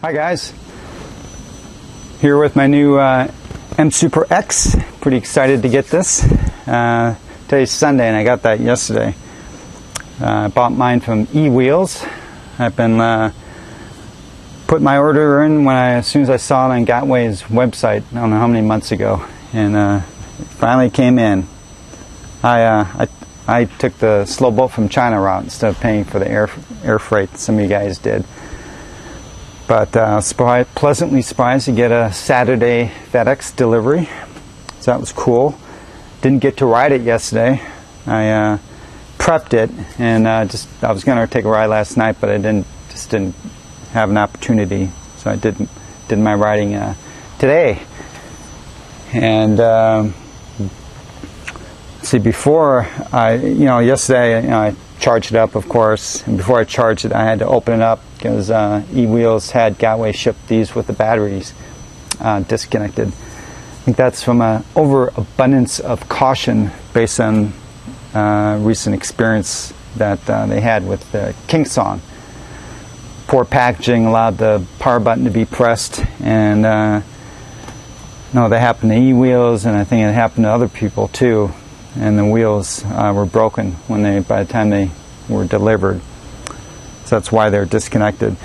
Hi guys, here with my new MSuper X. Pretty excited to get this. Today's Sunday and I got that yesterday. I bought mine from EUCs. I've been put my order in as soon as I saw it on Gateway's website. I don't know how many months ago, and it finally came in. I took the slow boat from China route instead of paying for the air freight some of you guys did. But pleasantly surprised to get a Saturday FedEx delivery, so that was cool. Didn't get to ride it yesterday. I prepped it, and I was going to take a ride last night, but I didn't have an opportunity, so I did my riding today. And see, before yesterday I charged it up, of course, and before I charged it, I had to open it up because EUCs had Gateway shipped these with the batteries disconnected. I think that's from an overabundance of caution based on recent experience that they had with the Kingsong. Poor packaging allowed the power button to be pressed, and that happened to EUCs, and I think it happened to other people too. And the wheels were broken by the time they were delivered. So that's why they're disconnected.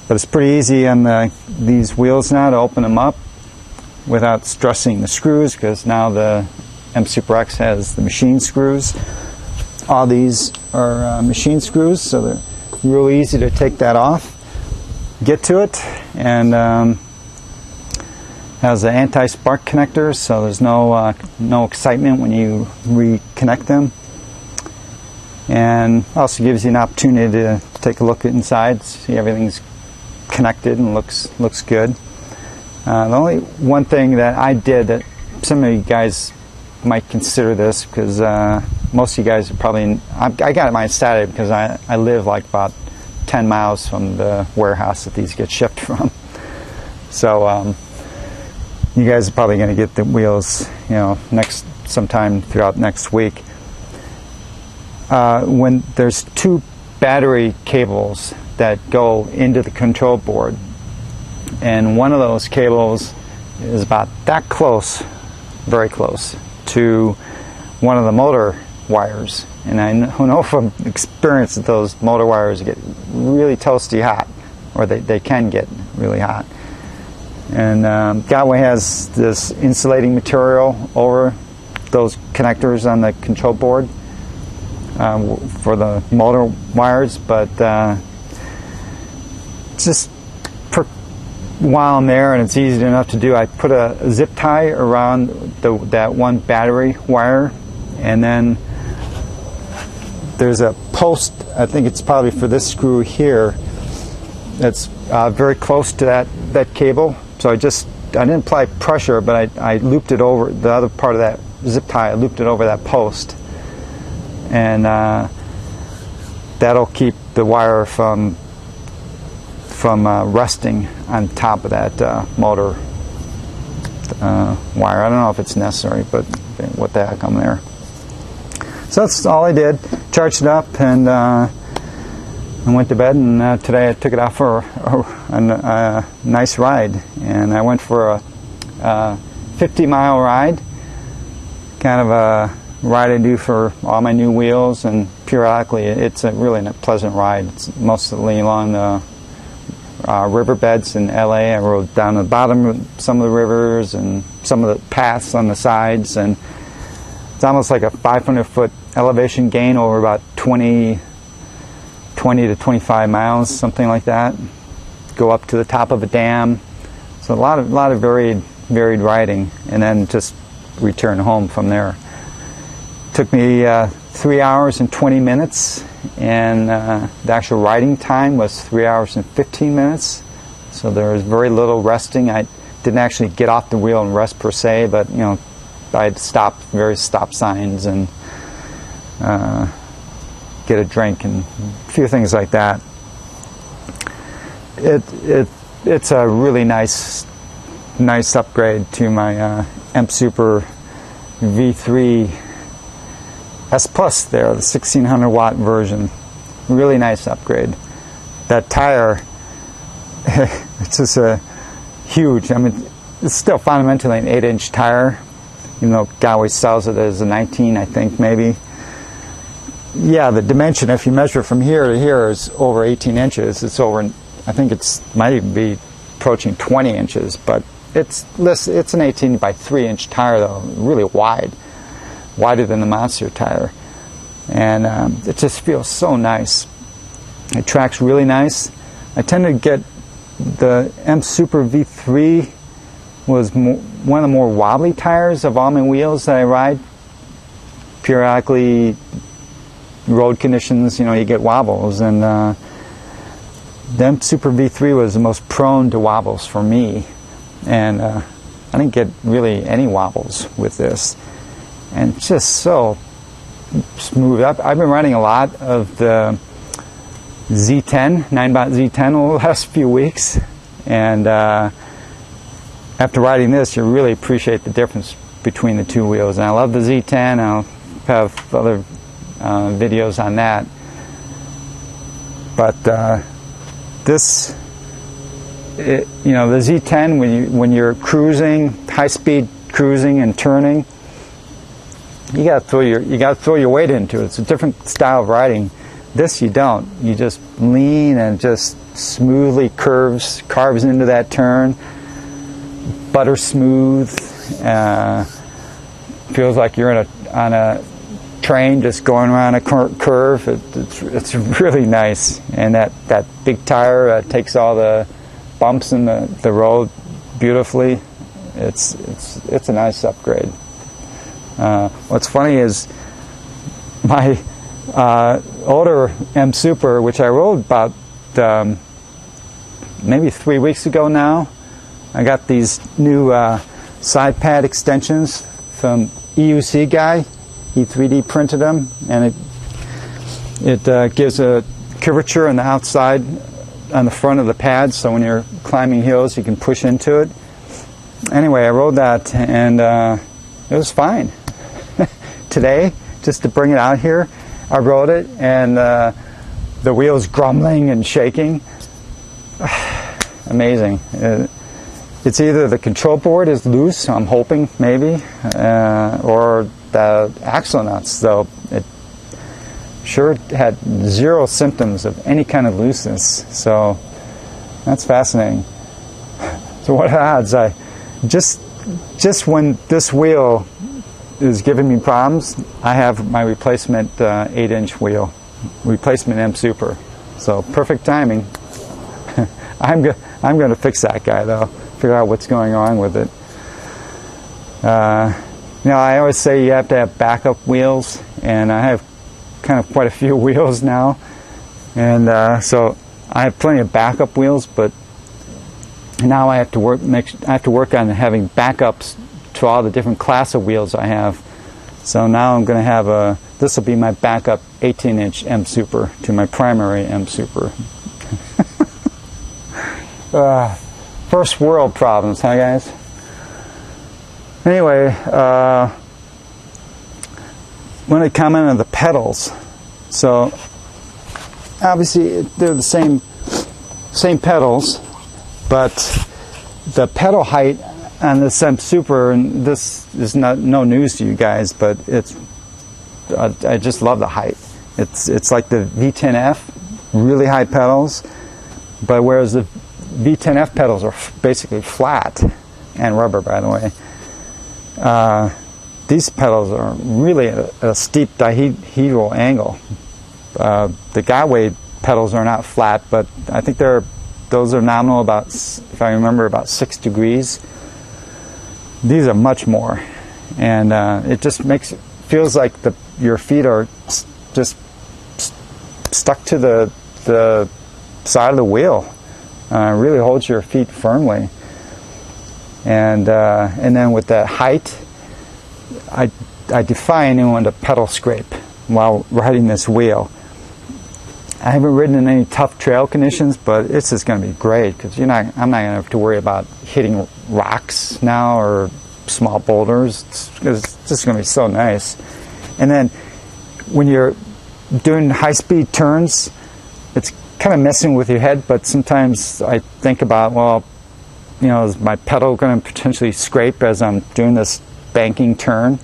But it's pretty easy on these wheels now to open them up without stressing the screws, because now the MSuper X has the machine screws. All these are machine screws, so they're really easy to take that off, get to it, and has an anti-spark connector, so there's no excitement when you reconnect them. And also gives you an opportunity to take a look inside, see everything's connected and looks good. The only one thing that I did that some of you guys might consider this, because most of you guys are probably, I got mine Saturday because I live like about 10 miles from the warehouse that these get shipped from. So you guys are probably going to get the wheels, sometime throughout next week. When there's two battery cables that go into the control board, and one of those cables is about that close, very close, to one of the motor wires. And I know from experience that those motor wires get really toasty hot, or they can get really hot. And Gateway has this insulating material over those connectors on the control board for the motor wires, but just while I'm there, and it's easy enough to do, I put a zip tie around that one battery wire, and then there's a post, I think it's probably for this screw here, that's very close to that cable. So I didn't apply pressure, but I looped it over the other part of that zip tie. I looped it over that post, and that'll keep the wire from resting on top of that motor wire. I don't know if it's necessary, but what the heck, I'm there. So that's all I did. Charged it up and went to bed, and today I took it out for a nice ride, and I went for a 50-mile ride, kind of a ride I do for all my new wheels, and periodically it's a really pleasant ride. It's mostly along the riverbeds in LA. I rode down the bottom of some of the rivers and some of the paths on the sides, and it's almost like a 500-foot elevation gain over about 20 to 25 miles, something like that. Go up to the top of a dam. So a lot of varied riding, and then just return home from there. Took me 3 hours and 20 minutes, and the actual riding time was 3 hours and 15 minutes. So there was very little resting. I didn't actually get off the wheel and rest per se, but I had to stop various stop signs and get a drink and a few things like that. It's a really nice upgrade to my MSuper V3 S Plus there, the 1600 watt version. Really nice upgrade. That tire It's just a huge. I mean, it's still fundamentally an 8-inch tire, even though guy always sells it as a 19, I think, maybe. Yeah, the dimension, if you measure from here to here, is over 18 inches. It's over, I think it's might even be approaching 20 inches, but it's an 18 by 3-inch tire, though, really wide, wider than the Monster tire. And it just feels so nice. It tracks really nice. I tend to get the MSuper V3 was one of the more wobbly tires of all my wheels that I ride. Periodically, road conditions, you get wobbles, and the MSuper V3 was the most prone to wobbles for me, and I didn't get really any wobbles with this, and it's just so smooth. I've been riding a lot of the Z10, 9-bot Z10 over the last few weeks, and after riding this, you really appreciate the difference between the two wheels. And I love the Z10. I'll have other videos on that. But the Z10, when you're cruising, high-speed cruising and turning, you got to throw your weight into it. It's a different style of riding. This you don't. You just lean and just smoothly carves into that turn. Butter smooth. Feels like you're on a train just going around a curve. It's really nice. And that big tire takes all the bumps in the road beautifully. It's a nice upgrade. What's funny is my older MSuper, which I rode about maybe 3 weeks ago now, I got these new side pad extensions from EUC guy. He 3D printed them, and it gives a curvature on the outside, on the front of the pad, so when you're climbing hills you can push into it. Anyway, I rode that, and it was fine. Today, just to bring it out here, I rode it, and the wheels grumbling and shaking. Amazing. It's either the control board is loose, I'm hoping, maybe, or the axle nuts, though it sure had zero symptoms of any kind of looseness. So that's fascinating. So what odds? Just when this wheel is giving me problems, I have my replacement 8-inch wheel, replacement MSuper. So perfect timing. I'm going to fix that guy, though. Figure out what's going on with it. I always say you have to have backup wheels, and I have kind of quite a few wheels now, and so I have plenty of backup wheels. But now I have to work on having backups to all the different class of wheels I have. So now I'm going to have this will be my backup 18-inch MSuper to my primary MSuper. First world problems, huh, guys? Anyway, when I comment on the pedals, so obviously they're the same pedals, but the pedal height on this MSuper, and this is no news to you guys, but I just love the height. It's like the V10F, really high pedals, but whereas the V10F pedals are basically flat, and rubber, by the way. These pedals are really at a steep dihedral angle. The Godway pedals are not flat, but I think those are nominal about, if I remember, about 6 degrees. These are much more, and it just feels like your feet are just stuck to the side of the wheel. Really holds your feet firmly, and then with that height, I defy anyone to pedal scrape while riding this wheel. I haven't ridden in any tough trail conditions, but it's just going to be great because I'm not going to have to worry about hitting rocks now or small boulders. It's just going to be so nice. And then when you're doing high-speed turns, it's kind of messing with your head, but sometimes I think about, well, you know, is my pedal going to potentially scrape as I'm doing this banking turn?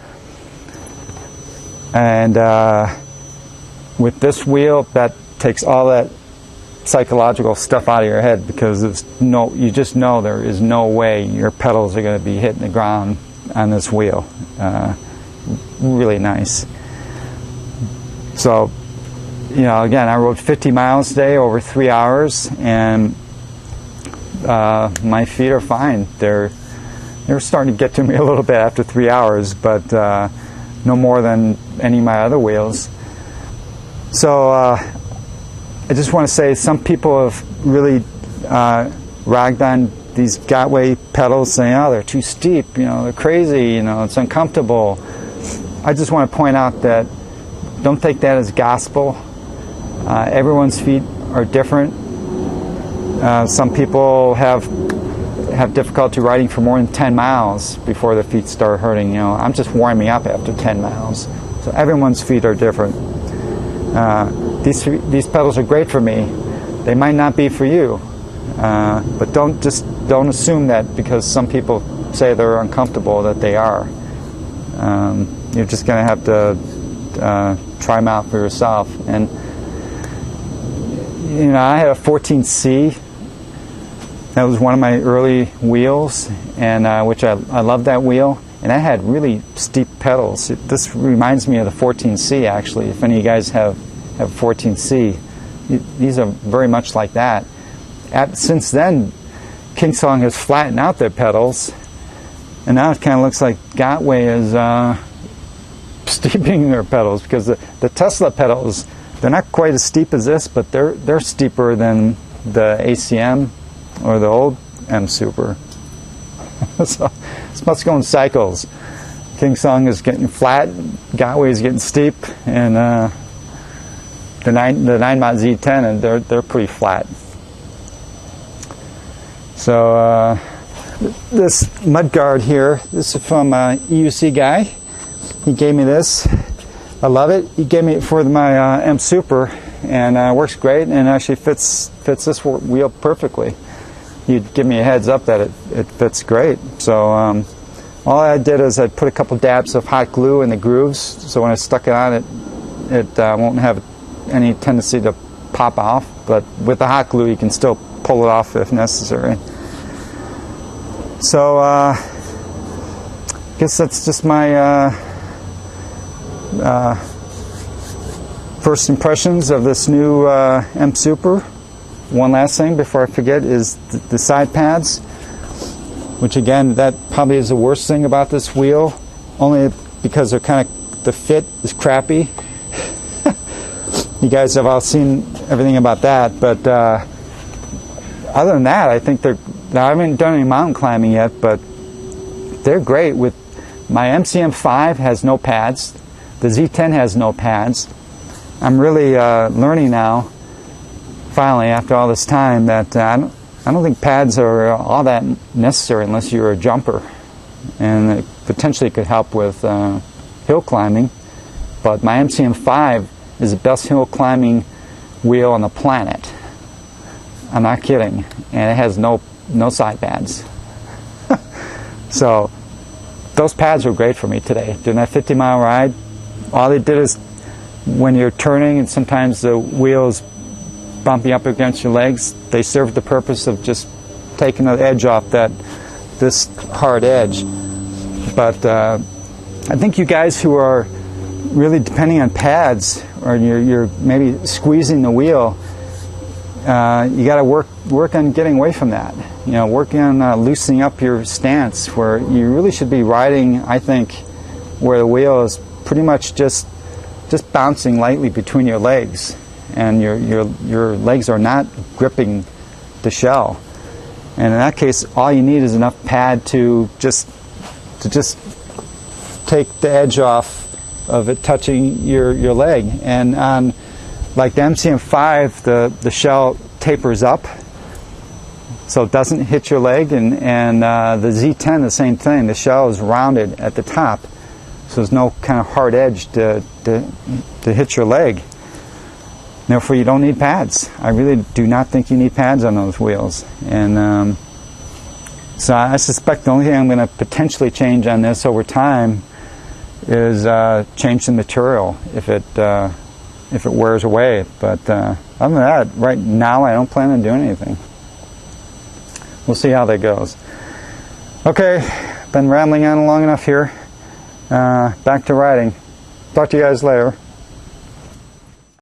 And with this wheel, that takes all that psychological stuff out of your head, because you just know there is no way your pedals are going to be hitting the ground on this wheel. Really nice. So, you know, again, I rode 50 miles today over 3 hours, and my feet are fine. They're starting to get to me a little bit after 3 hours, but no more than any of my other wheels. So I just want to say, some people have really ragged on these Gotway pedals, saying, oh, they're too steep, you know, they're crazy, you know, it's uncomfortable. I just want to point out that don't take that as gospel. Everyone's feet are different. Some people have difficulty riding for more than 10 miles before their feet start hurting. You know, I'm just warming up after 10 miles. So everyone's feet are different. These pedals are great for me. They might not be for you. But don't assume that because some people say they're uncomfortable that they are. You're just going to have to try them out for yourself. And you know, I had a 14C. That was one of my early wheels, and which I love that wheel. And I had really steep pedals. This reminds me of the 14C, actually. If any of you guys have 14C, these are very much like that. Since then, Kingsong has flattened out their pedals, and now it kind of looks like Gotway is steepening their pedals, because the Tesla pedals, they're not quite as steep as this, but they're steeper than the ACM or the old MSuper. So this must go in cycles. Kingsong is getting flat, Gotway is getting steep, and the 9-Mott Z10, and they're pretty flat. So this mudguard here, this is from a EUC guy. He gave me this. I love it. He gave me it for my MSuper, and works great, and actually fits this wheel perfectly. He'd give me a heads up that it fits great. So all I did is I put a couple dabs of hot glue in the grooves, so when I stuck it on, it won't have any tendency to pop off. But with the hot glue, you can still pull it off if necessary. So I guess that's just my first impressions of this new MSuper. One last thing before I forget is the side pads, which again, that probably is the worst thing about this wheel, only because they're kind of, the fit is crappy. You guys have all seen everything about that, but other than that, I think now I haven't done any mountain climbing yet, but they're great. With my MCM5 has no pads, the Z10 has no pads. I'm really learning now, finally, after all this time, that I don't think pads are all that necessary unless you're a jumper, and it potentially could help with hill climbing. But my MCM5 is the best hill climbing wheel on the planet. I'm not kidding, and it has no side pads. So those pads were great for me today. During that 50-mile ride, all they did is, when you're turning and sometimes the wheel is bumping up against your legs, they serve the purpose of just taking the edge off this hard edge. But I think you guys who are really depending on pads, or you're maybe squeezing the wheel, you got to work on getting away from that. You know, working on loosening up your stance, where you really should be riding, I think, where the wheel is pretty much just bouncing lightly between your legs, and your legs are not gripping the shell. And in that case, all you need is enough pad to just take the edge off of it touching your leg. And on like the MCM5, the shell tapers up, so it doesn't hit your leg, and the Z10, the same thing. The shell is rounded at the top, so there's no kind of hard edge to hit your leg. therefore you don't need pads. I really do not think you need pads on those wheels. And so I suspect the only thing I'm going to potentially change on this over time is change the material if it wears away. But other than that, right now I don't plan on doing anything. We'll see how that goes. Okay, been rambling on long enough here. Back to riding. Talk to you guys later.